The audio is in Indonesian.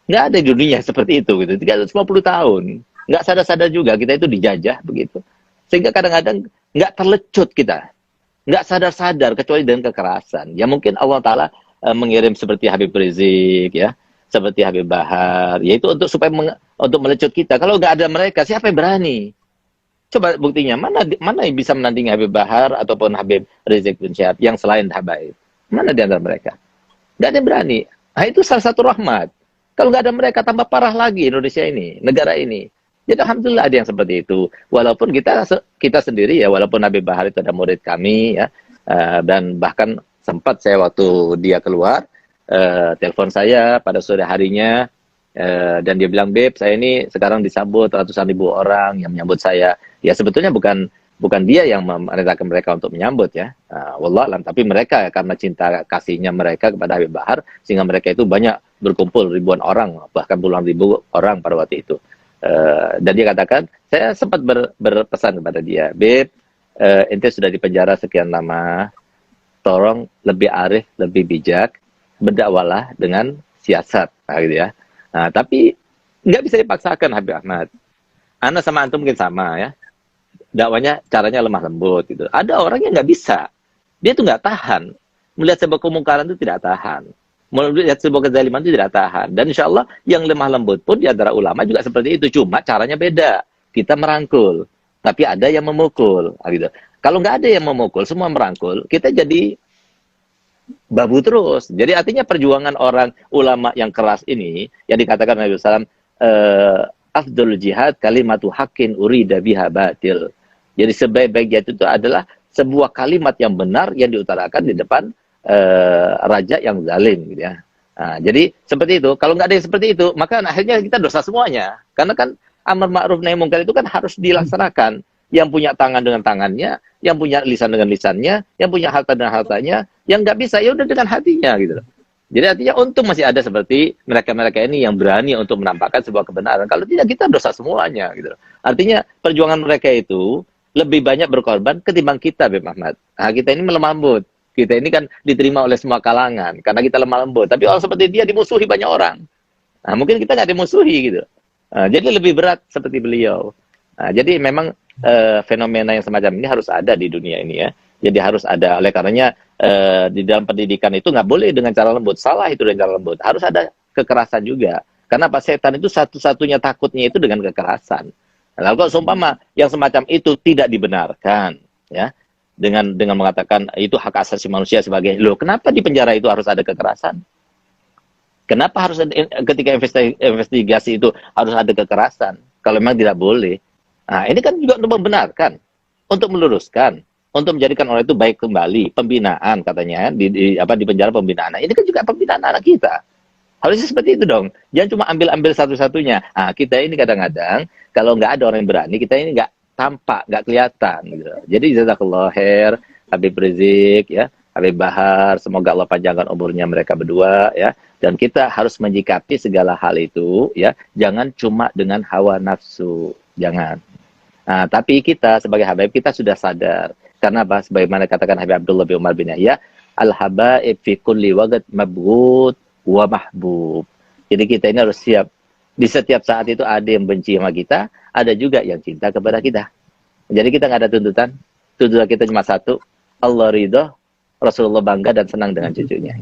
Nggak ada di dunia seperti itu gitu. 350 tahun. Nggak sadar-sadar juga kita itu dijajah begitu. Sehingga kadang-kadang nggak terlecut kita. Nggak sadar-sadar kecuali dengan kekerasan. Ya mungkin Allah Ta'ala mengirim seperti Habib Rizik ya, seperti Habib Bahar, yaitu untuk supaya untuk melecut kita. Kalau nggak ada mereka, siapa yang berani? Coba buktinya, mana yang bisa menandingi Habib Bahar ataupun Habib Rizik bin Syihab yang selain Habaib? Mana di antara mereka? Nggak ada yang berani. Nah, itu salah satu rahmat. Kalau nggak ada mereka, tambah parah lagi Indonesia ini, negara ini. Jadi alhamdulillah ada yang seperti itu. Walaupun kita sendiri ya, walaupun Habib Bahar itu ada murid kami ya, dan bahkan sempat saya waktu dia keluar, telepon saya pada sore harinya, dan dia bilang, Beb, saya ini sekarang disambut ratusan ribu orang yang menyambut saya. Ya sebetulnya bukan dia yang memerintahkan mereka untuk menyambut ya, wallahualam, tapi mereka karena cinta kasihnya mereka kepada Habib Bahar, sehingga mereka itu banyak berkumpul ribuan orang, bahkan puluhan ribu orang pada waktu itu. Dan dia katakan, saya sempat berpesan kepada dia, Beb, ente sudah di penjara sekian lama, tolong lebih arif, lebih bijak, berdakwalah dengan siasat, gitu ya. Nah, tapi nggak bisa dipaksakan Habib Ahmad. Ana sama antum mungkin sama ya. Dakwanya caranya lemah lembut gitu. Ada orang yang nggak bisa. Dia tuh nggak tahan. Melihat sebuah kemungkaran itu tidak tahan. Melihat sebuah kezaliman itu tidak tahan. Dan insya Allah yang lemah lembut pun di antara ulama juga seperti itu. Cuma caranya beda. Kita merangkul. Tapi ada yang memukul. Gitu. Kalau nggak ada yang memukul, semua merangkul, kita jadi babu terus. Jadi artinya perjuangan orang ulama yang keras ini, yang dikatakan Nabi SAW, afdul jihad kalimatu haqqin urida biha batil. Jadi sebaik-baik jihad itu adalah sebuah kalimat yang benar yang diutarakan di depan raja yang zalim gitu ya. Nah, jadi seperti itu. Kalau nggak ada yang seperti itu, maka akhirnya kita dosa semuanya. Karena kan amar ma'ruf nahi munkar itu kan harus dilaksanakan. Yang punya tangan dengan tangannya, yang punya lisan dengan lisannya, yang punya harta dengan hartanya, yang nggak bisa ya udah dengan hatinya gitu loh. Jadi artinya untung masih ada seperti mereka-mereka ini yang berani untuk menampakkan sebuah kebenaran. Kalau tidak kita dosa semuanya gitu loh. Artinya perjuangan mereka itu lebih banyak berkorban ketimbang kita, Beb Ahmad. Nah, kita ini melemah lembut. Kita ini kan diterima oleh semua kalangan karena kita lemah lembut. Tapi orang seperti dia dimusuhi banyak orang. Nah, mungkin kita nggak dimusuhi gitu. Nah, jadi lebih berat seperti beliau. Nah, jadi memang fenomena yang semacam ini harus ada di dunia ini ya. Jadi harus ada. Oleh karenanya di dalam pendidikan itu nggak boleh dengan cara lembut. Salah itu dengan cara lembut. Harus ada kekerasan juga. Karena apa? Setan itu satu-satunya takutnya itu dengan kekerasan. Nah, lalu kalau seumpama yang semacam itu tidak dibenarkan, ya, dengan mengatakan itu hak asasi manusia sebagai, loh, kenapa di penjara itu harus ada kekerasan? Kenapa harus ada, ketika investigasi itu harus ada kekerasan? Kalau memang tidak boleh. Nah, ini kan juga untuk membenarkan, untuk meluruskan, untuk menjadikan orang itu baik kembali, pembinaan katanya di penjara pembinaan. Nah, ini kan juga pembinaan anak kita. Harusnya seperti itu dong. Jangan cuma ambil satu-satunya. Nah, kita ini kadang-kadang kalau nggak ada orang yang berani, kita ini nggak tampak, nggak kelihatan. Gitu. Jadi jazakallah khair, Habib Rizik, ya, Habib Bahar, semoga Allah panjangkan umurnya mereka berdua, ya. Dan kita harus menyikapi segala hal itu, ya. Jangan cuma dengan hawa nafsu, jangan. Nah, tapi kita sebagai habaib kita sudah sadar. Karena apa? Sebagaimana katakan Habib Abdullah bin Umar bin Yahya, al-habaib fi kulli waqt mabghud wa mahbub. Jadi kita ini harus siap. Di setiap saat itu ada yang benci sama kita, ada juga yang cinta kepada kita. Jadi kita nggak ada tuntutan. Tuntutan kita cuma satu, Allah ridho, Rasulullah bangga dan senang dengan cucunya.